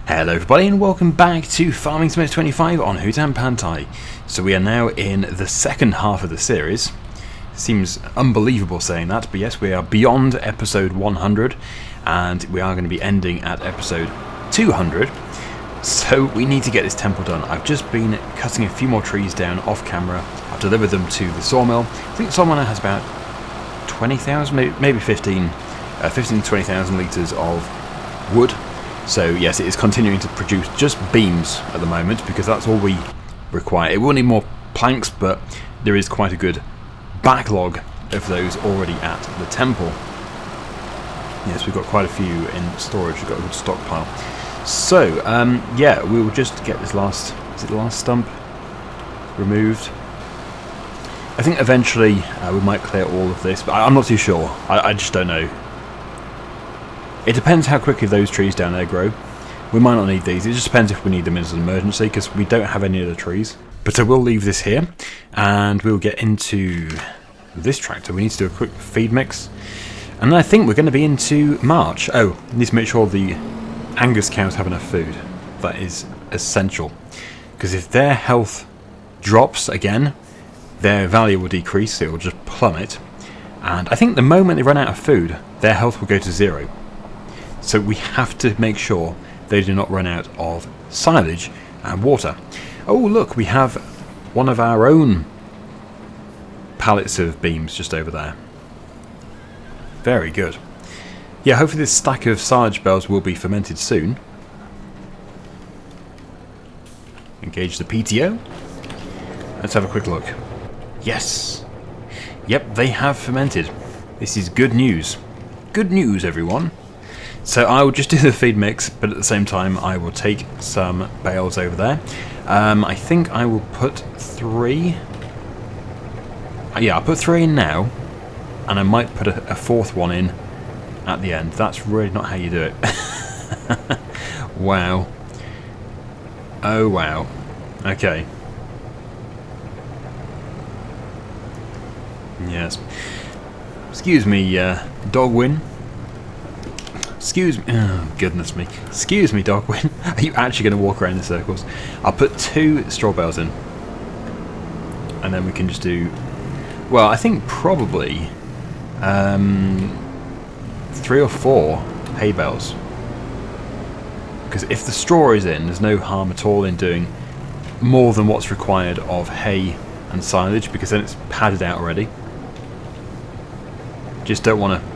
Hello everybody and welcome back to Farming Simulator 25 on Hutan Pantai. So we are now in the second half of the series. Seems unbelievable saying that, but yes, we are beyond episode 100 and we are going to be ending at episode 200. So we need to get this temple done. I've just been cutting a few more trees down off camera. I've delivered them to the sawmill. I think the sawmill now has about 20,000, maybe 15 to 20,000 litres of wood. So yes, it is continuing to produce just beams at the moment because that's all we require. It will need more planks, but there is quite a good backlog of those already at the temple. Yes, we've got quite a few in storage. We've got a good stockpile. So yeah, we will just get this last, is it the last stump removed? I think eventually we might clear all of this, but I'm not too sure. I just don't know. It depends how quickly those trees down there grow. We might not need these. It just depends if we need them as an emergency, because we don't have any other trees. But I will leave this here, and we'll get into this tractor. We need to do a quick feed mix. And then I think we're going to be into March. Oh, need to make sure the Angus cows have enough food. That is essential. Because if their health drops again, their value will decrease. It will just plummet. And I think the moment they run out of food, their health will go to 0. So we have to make sure they do not run out of silage and water. Oh look, we have one of our own pallets of beams just over there. Very good. Yeah, hopefully this stack of silage bales will be fermented soon. Engage the PTO. Let's have a quick look. Yes. Yep, they have fermented. This is good news. Good news, everyone. So I will just do the feed mix, but at the same time I will take some bales over there. I think I will put 3. Yeah, I'll put 3 in now, and I might put a 4th one in at the end. That's really not how you do it. Wow. Oh wow. Okay. Yes. Excuse me, Daggerwin. Excuse me, oh goodness me. Excuse me, Daggerwin. Are you actually going to walk around in circles? I'll put 2 straw bales in. And then we can just do, well, I think probably 3 or 4 hay bales. Because if the straw is in, there's no harm at all in doing more than what's required of hay and silage, because then it's padded out already. Just don't want to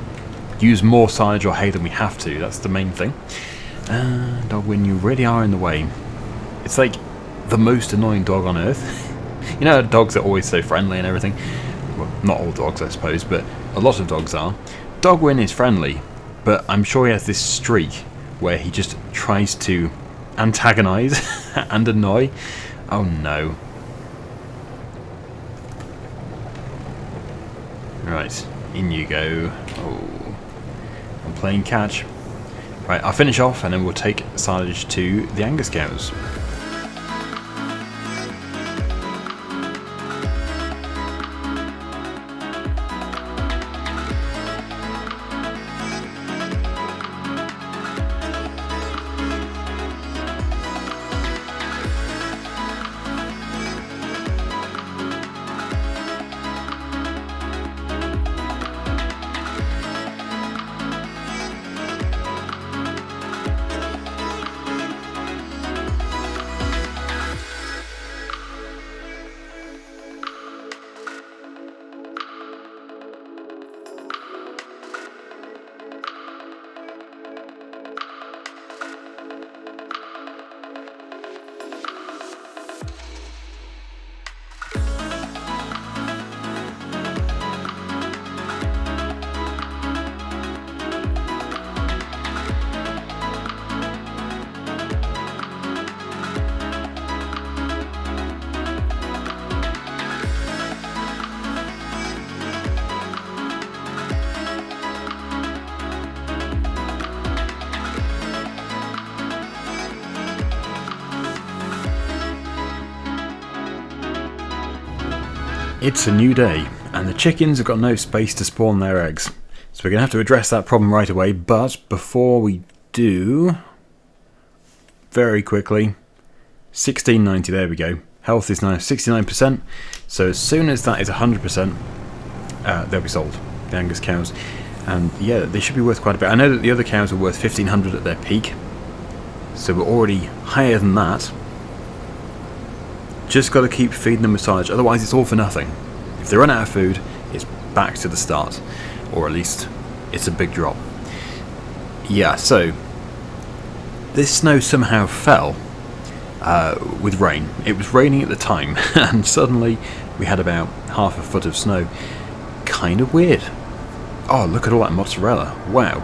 use more silage or hay than we have to. That's the main thing. Daggerwin, you really are in the way. It's like the most annoying dog on earth. You know, dogs are always so friendly and everything. Well, not all dogs, I suppose, but a lot of dogs are. Daggerwin is friendly, but I'm sure he has this streak where he just tries to antagonize and annoy. Oh no. Right, in you go. Oh. I'm playing catch. Right, I'll finish off and then we'll take silage to the Angus cows. It's a new day, and the chickens have got no space to spawn their eggs. So we're going to have to address that problem right away, but before we do... very quickly. 1690, there we go. Health is now 69%, so as soon as that is 100%, they'll be sold, the Angus cows. And yeah, they should be worth quite a bit. I know that the other cows are worth 1500 at their peak, so we're already higher than that. Just got to keep feeding them with silage, otherwise it's all for nothing. If they run out of food, it's back to the start, or at least it's a big drop. Yeah, so this snow somehow fell with rain. It was raining at the time, and suddenly we had about half a foot of snow. Kind of weird. Oh, look at all that mozzarella. Wow.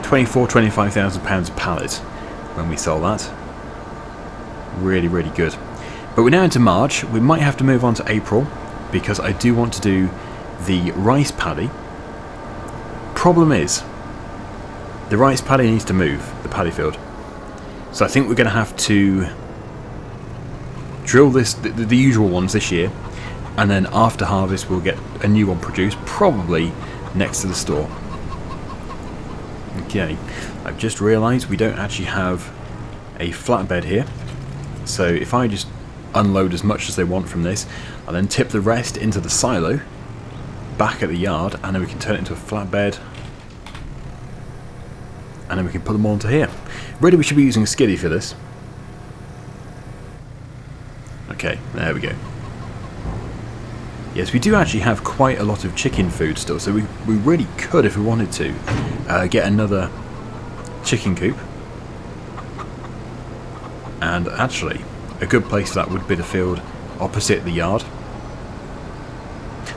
25,000 pounds a pallet when we sell that. Really, really good. But we're now into March. We might have to move on to April, because I do want to do the rice paddy. Problem is, the rice paddy needs to move, the paddy field. So I think we're going to have to drill this, the usual ones this year, and then after harvest we'll get a new one produced, probably next to the store. Okay, I've just realised we don't actually have a flatbed here, so if I just unload as much as they want from this, I'll then tip the rest into the silo back at the yard, and then we can turn it into a flatbed, and then we can put them all into here. Really, we should be using a skiddy for this. Okay, there we go. Yes, we do actually have quite a lot of chicken food still, so we really could, if we wanted to, get another chicken coop. And actually, a good place for that would be the field opposite the yard.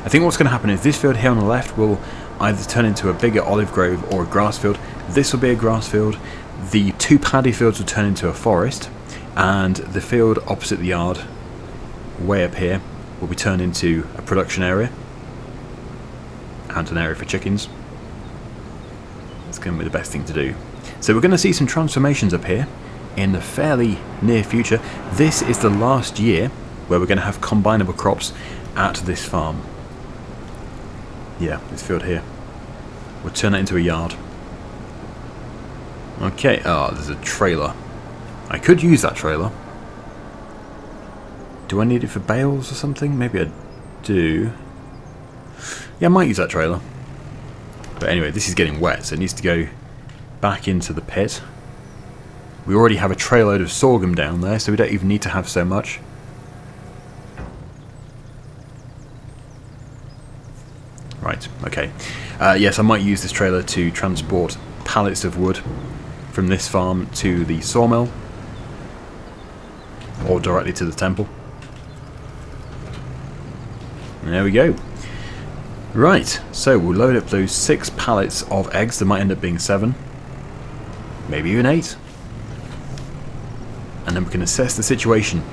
I think what's going to happen is this field here on the left will either turn into a bigger olive grove or a grass field. This will be a grass field. The two paddy fields will turn into a forest, and the field opposite the yard, way up here, will be turned into a production area and an area for chickens. That's going to be the best thing to do. So we're going to see some transformations up here in the fairly near future. This is the last year where we're going to have combinable crops at this farm. Yeah, this field here. We'll turn that into a yard. Okay, there's a trailer. I could use that trailer. Do I need it for bales or something? Maybe I do. Yeah, I might use that trailer. But anyway, this is getting wet, so it needs to go back into the pit. We already have a trailload of sorghum down there, so we don't even need to have so much. Right, okay. Yes, I might use this trailer to transport pallets of wood from this farm to the sawmill, or directly to the temple. There we go. Right, so we'll load up those 6 pallets of eggs. There might end up being 7, maybe even 8. And then we can assess the situation.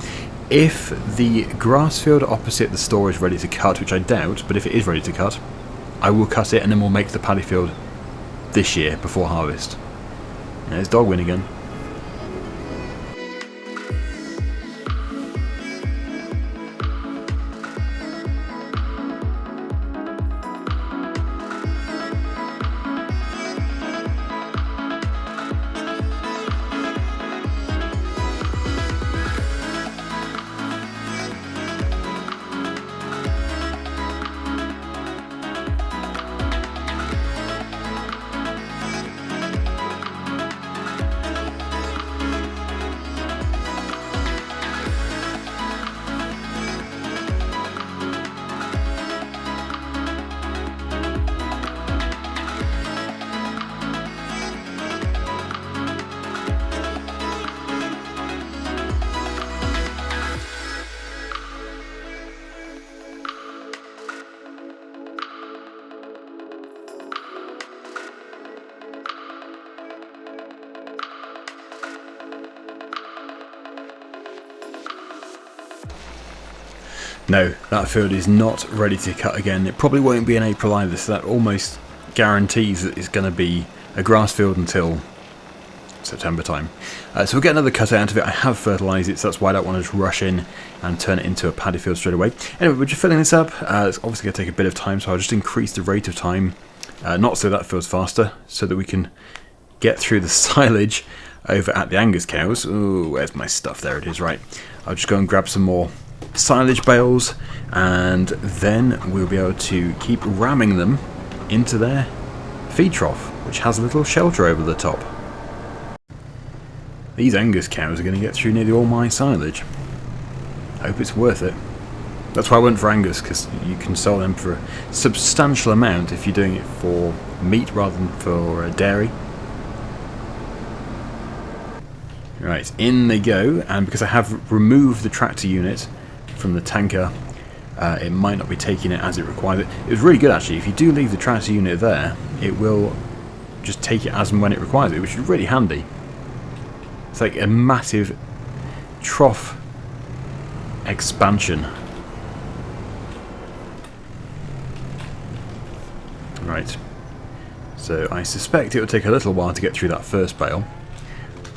If the grass field opposite the store is ready to cut, which I doubt, but if it is ready to cut, I will cut it, and then we'll make the paddy field this year before harvest. There's Daggerwin again. No, that field is not ready to cut again. It probably won't be in April either, so that almost guarantees that it's going to be a grass field until September time. So we'll get another cut out of it. I have fertilised it, so that's why I don't want to just rush in and turn it into a paddy field straight away. Anyway, we're just filling this up. It's obviously going to take a bit of time, so I'll just increase the rate of time, not so that feels faster, so that we can get through the silage over at the Angus cows. Ooh, where's my stuff? There it is, right. I'll just go and grab some more silage bales, and then we'll be able to keep ramming them into their feed trough, which has a little shelter over the top. These Angus cows are going to get through nearly all my silage. I hope it's worth it. That's why I went for Angus, because you can sell them for a substantial amount if you're doing it for meat rather than for dairy. Right, in they go, and because I have removed the tractor unit from the tanker, it might not be taking it as it requires it. It was really good actually. If you do leave the tractor unit there, it will just take it as and when it requires it, which is really handy. It's like a massive trough expansion. Right, so I suspect it will take a little while to get through that first bale.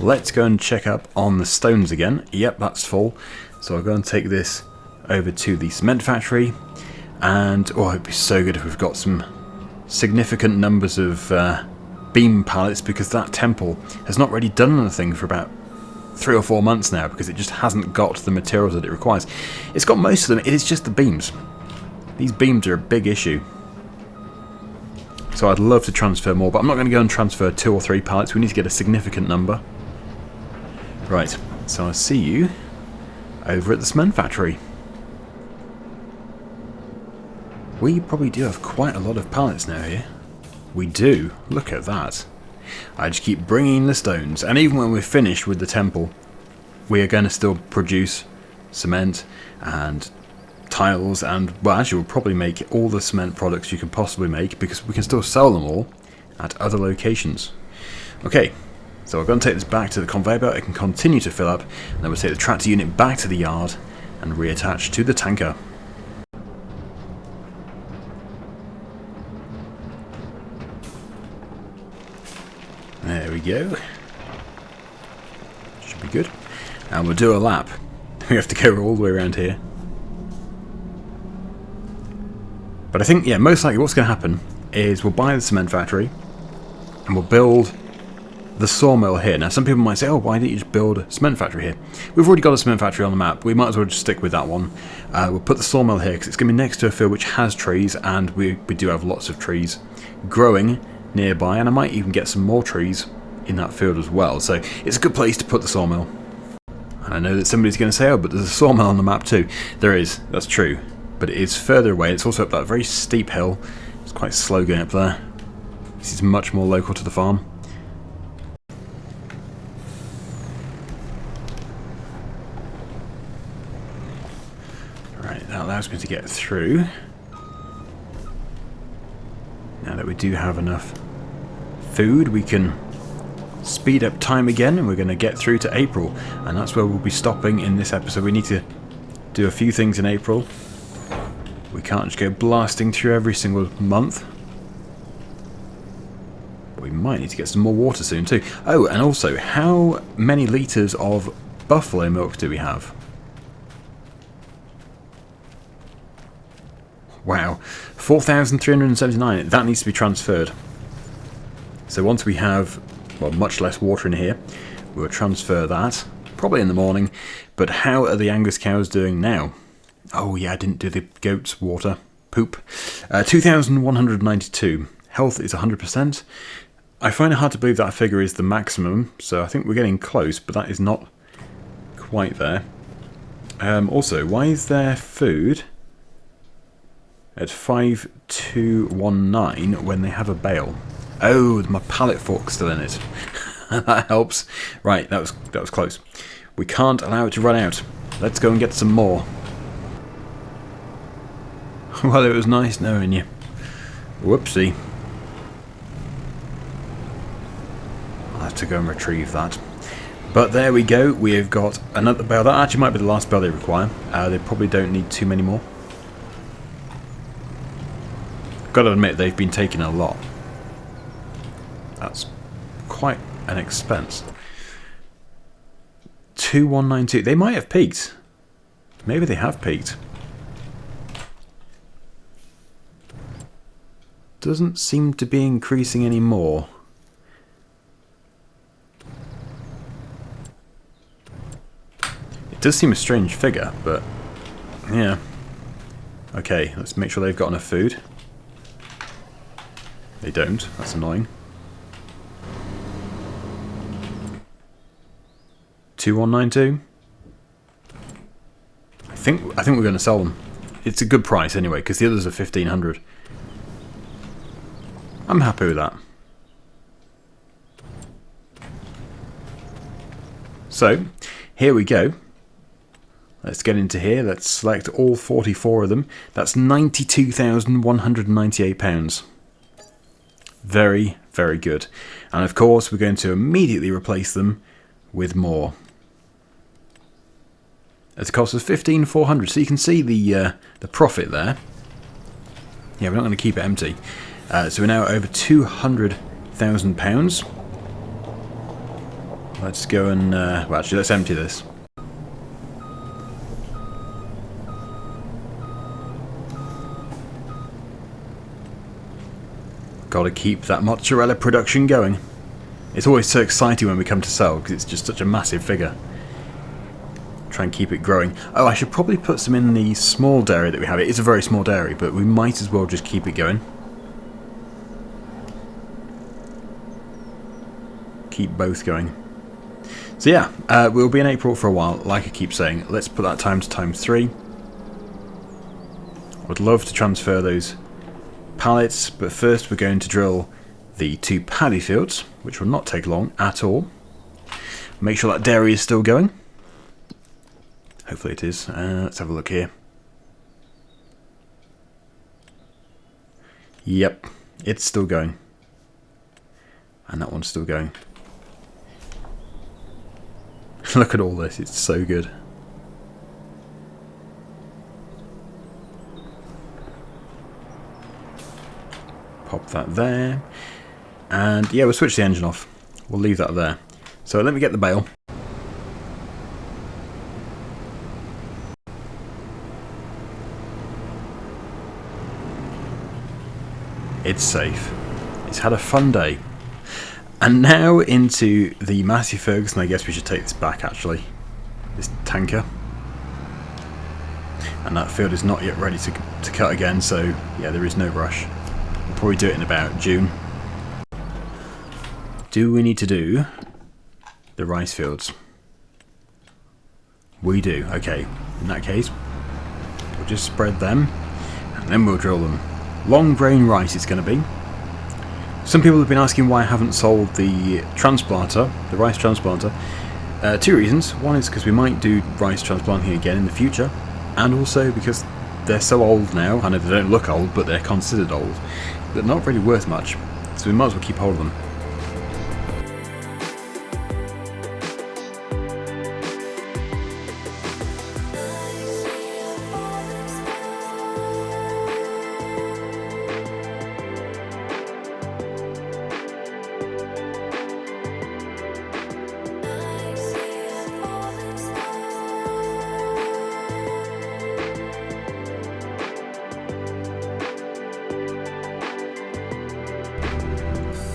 Let's go and check up on the stones again. Yep, that's full. So I'll go and take this over to the cement factory. And, oh, it'd be so good if we've got some significant numbers of beam pallets, because that temple has not really done anything for about 3 or 4 months now, because it just hasn't got the materials that it requires. It's got most of them, it is just the beams. These beams are a big issue. So I'd love to transfer more, but I'm not going to go and transfer 2 or 3 pallets. We need to get a significant number. Right, so I'll see you over at the cement factory. We probably do have quite a lot of pallets now here. We do. Look at that. I just keep bringing the stones, and even when we're finished with the temple, we are going to still produce cement and tiles, and, well, actually we'll probably make all the cement products you can possibly make, because we can still sell them all at other locations. Okay, so we're going to take this back to the conveyor belt. It can continue to fill up, and then we'll take the tractor unit back to the yard and reattach to the tanker. There we go. Should be good. And we'll do a lap. We have to go all the way around here. But I think, yeah, most likely what's going to happen is we'll buy the cement factory and we'll build the sawmill here. Now, some people might say, oh, why didn't you just build a cement factory here? We've already got a cement factory on the map. We might as well just stick with that one. We'll put the sawmill here because it's going to be next to a field which has trees, and we do have lots of trees growing nearby, and I might even get some more trees in that field as well. So it's a good place to put the sawmill. And I know that somebody's going to say, oh, but there's a sawmill on the map too. There is, that's true. But it is further away. It's also up that very steep hill. It's quite slow going up there. This is much more local to the farm. Right, that allows me to get through. Now that we do have enough food, we can speed up time again, and we're going to get through to April. And that's where we'll be stopping in this episode. We need to do a few things in April. We can't just go blasting through every single month. We might need to get some more water soon too. Oh, and also, how many litres of buffalo milk do we have? Wow, 4,379. That needs to be transferred. So once we have, well, much less water in here, we'll transfer that, probably in the morning. But how are the Angus cows doing now? Oh yeah, I didn't do the goat's water. Poop. 2,192. Health is 100%. I find it hard to believe that figure is the maximum, so I think we're getting close, but that is not quite there. Also, why is there food at 5,219 when they have a bale? Oh, my pallet fork's still in it. That helps. Right, that was close. We can't allow it to run out. Let's go and get some more. Well, it was nice knowing you. Whoopsie. I'll have to go and retrieve that. But there we go. We have got another bale. That actually might be the last bale they require. They probably don't need too many more. Got to admit, they've been taking a lot. That's quite an expense. 2,192. They might have peaked. Maybe they have peaked. Doesn't seem to be increasing anymore. does seem a strange figure, but yeah. Okay, let's make sure they've got enough food. They don't. That's annoying. 2192. I think we're going to sell them. It's a good price anyway, because the others are 1500. I'm happy with that. So, here we go. Let's get into here. Let's select all 44 of them. That's £92,198. Very, very good. And of course, we're going to immediately replace them with more. At a cost of 15,400. So you can see the profit there. Yeah, we're not going to keep it empty. So we're now over £200,000. Let's go and well, actually, let's empty this. Got to keep that mozzarella production going. It's always so exciting when we come to sell because it's just such a massive figure. Try and keep it growing. Oh, I should probably put some in the small dairy that we have. It is a very small dairy, but we might as well just keep it going. Keep both going. So yeah, we'll be in April for a while, like I keep saying. Let's put that time to ×3. Would love to transfer those pallets, but first we're going to drill the 2 paddy fields, which will not take long at all. Make sure that dairy is still going. Hopefully it is. Let's have a look here. Yep, it's still going. And that one's still going. Look at all this, it's so good. Pop that there. And yeah, we'll switch the engine off. We'll leave that there. So let me get the bale. It's safe. It's had a fun day. And now into the Massey Ferguson. I guess we should take this back actually. This tanker. And that field is not yet ready to cut again, so yeah, there is no rush. We'll probably do it in about June. Do we need to do the rice fields? We do. Okay, in that case, we'll just spread them and then we'll drill them. Long grain rice it's going to be. Some people have been asking why I haven't sold the transplanter, the rice transplanter. 2 reasons. One is because we might do rice transplanting again in the future, and also because they're so old now. I know they don't look old, but they're considered old. They're not really worth much, so we might as well keep hold of them.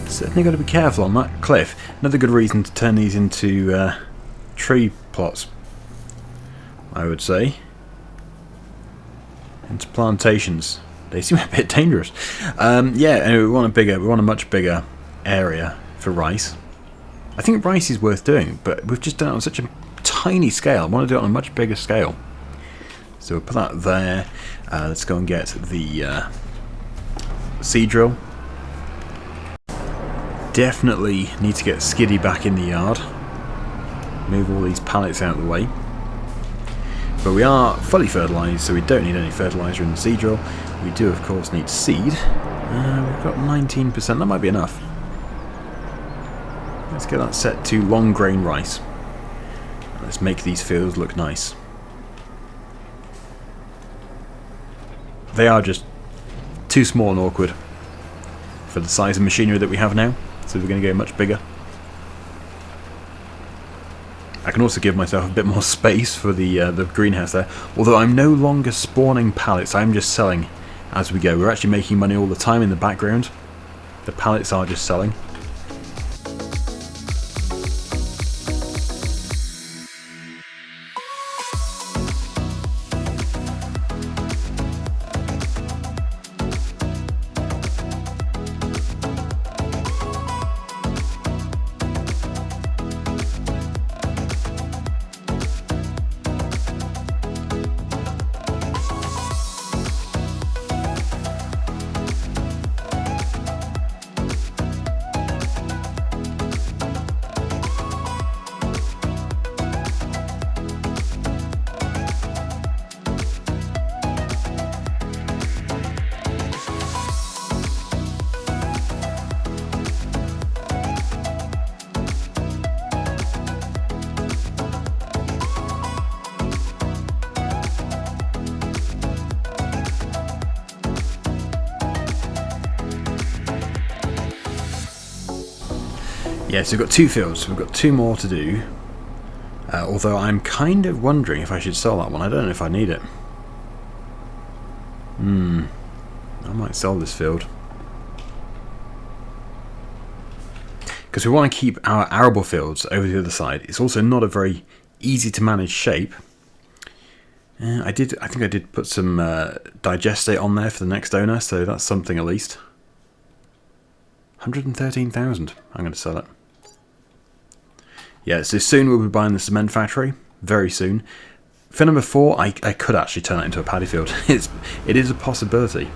Certainly got to be careful on that cliff. Another good reason to turn these into tree plots, I would say. Into plantations. They seem a bit dangerous. Yeah, anyway, we want a much bigger area for rice. I think rice is worth doing, but we've just done it on such a tiny scale. I want to do it on a much bigger scale. So we'll put that there. Let's go and get the seed drill. Definitely need to get Skiddy back in the yard. Move all these pallets out of the way. But we are fully fertilised, so we don't need any fertiliser in the seed drill. We do, of course, need seed. We've got 19%. That might be enough. Let's get that set to long grain rice. Let's make these fields look nice. They are just too small and awkward for the size of machinery that we have now. So we're going to go much bigger. I can also give myself a bit more space for the greenhouse there. Although I'm no longer spawning pallets, I'm just selling as we go. We're actually making money all the time in the background. The pallets are just selling. Yeah, so we've got 2 fields. We've got 2 more to do. Although I'm kind of wondering if I should sell that one. I don't know if I need it. I might sell this field. Because we want to keep our arable fields over the other side. It's also not a very easy to manage shape. I think I did put some digestate on there for the next owner, so that's something at least. 113,000. I'm going to sell it. Yeah, so soon we'll be buying the cement factory. Very soon. For number 4, I could actually turn that into a paddy field. It is a possibility.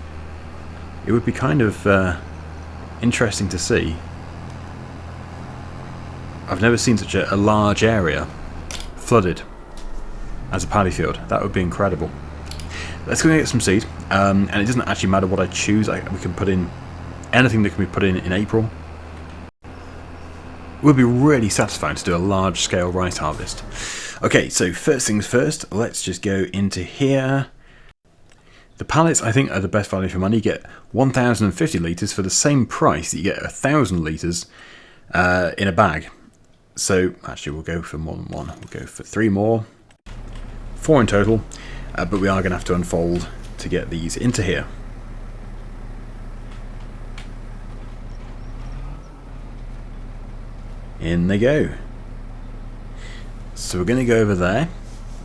It would be kind of interesting to see. I've never seen such a large area flooded as a paddy field. That would be incredible. Let's go and get some seed. And it doesn't actually matter what I choose. We can put in anything that can be put in April. It would be really satisfying to do a large-scale rice harvest. Okay, so first things first, let's just go into here. The pallets, I think, are the best value for money. You get 1,050 litres for the same price that you get 1,000 litres in a bag. So, actually, we'll go for more than 1. We'll go for 3 more. 4 in total, but we are going to have to unfold to get these into here. In they go. So we're going to go over there,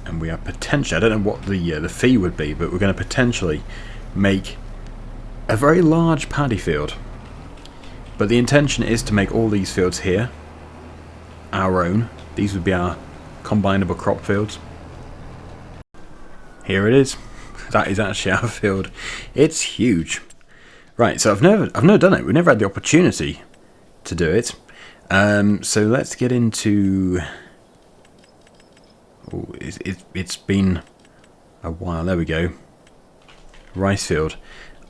and we are potentially, I don't know what the fee would be, but we're going to potentially make a very large paddy field. But the intention is to make all these fields here our own. These would be our combinable crop fields. Here it is. That is actually our field. It's huge. Right, so I've never done it. We've never had the opportunity to do it. So let's get into. Oh, it's been a while. There we go. Rice field.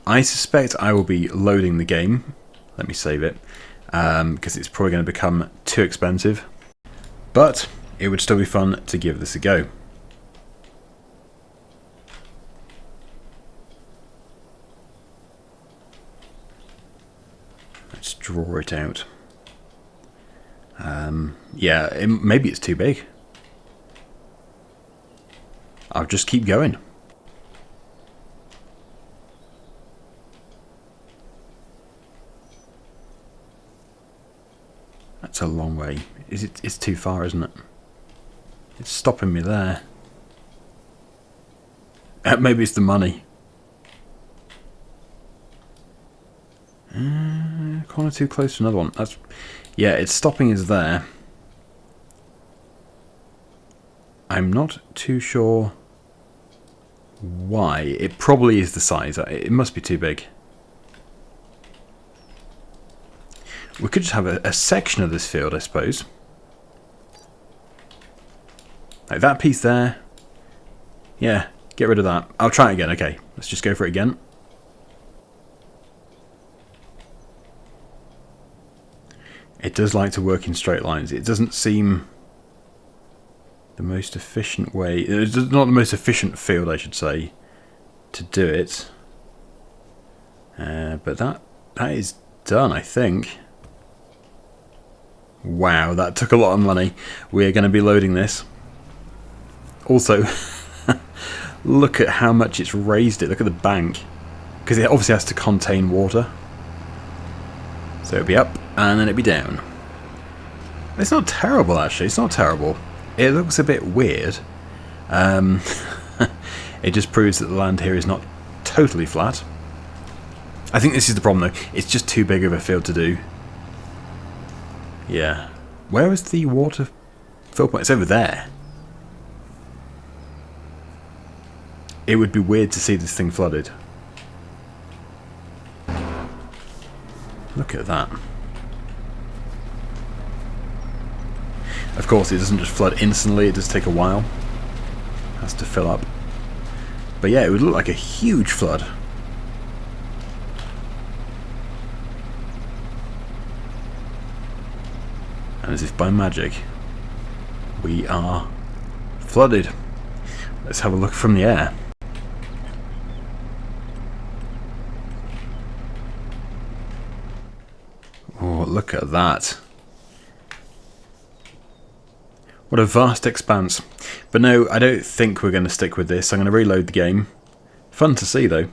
I suspect I will be loading the game. Let me save it, because it's probably going to become too expensive. But it would still be fun to give this a go. Let's draw it out. Yeah, maybe it's too big. I'll just keep going. That's a long way. It's too far, isn't it? It's stopping me there. Maybe it's the money. Corner too close to another one. Yeah, it's stopping us there. I'm not too sure why. It probably is the size. It must be too big. We could just have a section of this field, I suppose. Like that piece there. Yeah, get rid of that. I'll try it again. Okay, let's just go for it again. It does like to work in straight lines. It doesn't seem the most efficient way. It's not the most efficient field, I should say, to do it. But that is done, I think. Wow, that took a lot of money. We're going to be loading this. Also, look at how much it's raised it. Look at the bank. Because it obviously has to contain water. So it'll be up, and then it'll be down. It's not terrible, actually. It's not terrible. It looks a bit weird. It just proves that the land here is not totally flat. I think this is the problem, though. It's just too big of a field to do. Yeah. Where is the water fill point? It's over there. It would be weird to see this thing flooded. Look at that. Of course, it doesn't just flood instantly, it does take a while. It has to fill up. But yeah, it would look like a huge flood. And as if by magic, we are flooded. Let's have a look from the air. Oh, look at that. What a vast expanse. But no, I don't think we're going to stick with this. I'm going to reload the game. Fun to see, though.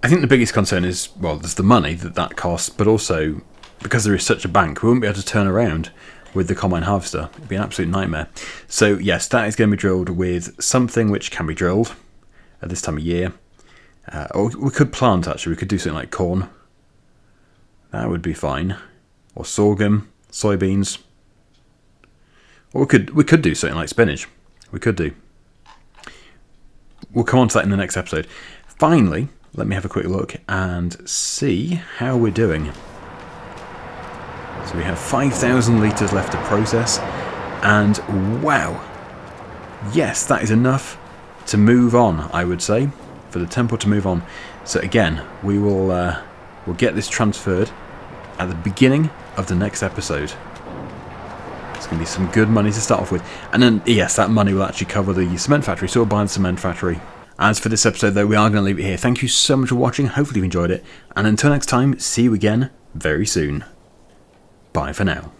I think the biggest concern is, well, there's the money that costs, but also, because there is such a bank, we won't be able to turn around with the Combine Harvester. It'd be an absolute nightmare. So, yes, that is going to be drilled with something which can be drilled at this time of year. Or we could plant, actually. We could do something like corn. That would be fine. Or sorghum, soybeans. Or we could do something like spinach. We could do. We'll come on to that in the next episode. Finally, let me have a quick look and see how we're doing. So we have 5,000 litres left to process. And wow. Yes, that is enough to move on, I would say. For the temple to move on. So again, we'll get this transferred at the beginning of the next episode. It's going to be some good money to start off with. And then, yes, that money will actually cover the cement factory, so we'll buy the cement factory. As for this episode, though, we are going to leave it here. Thank you so much for watching. Hopefully you enjoyed it. And until next time, see you again very soon. Bye for now.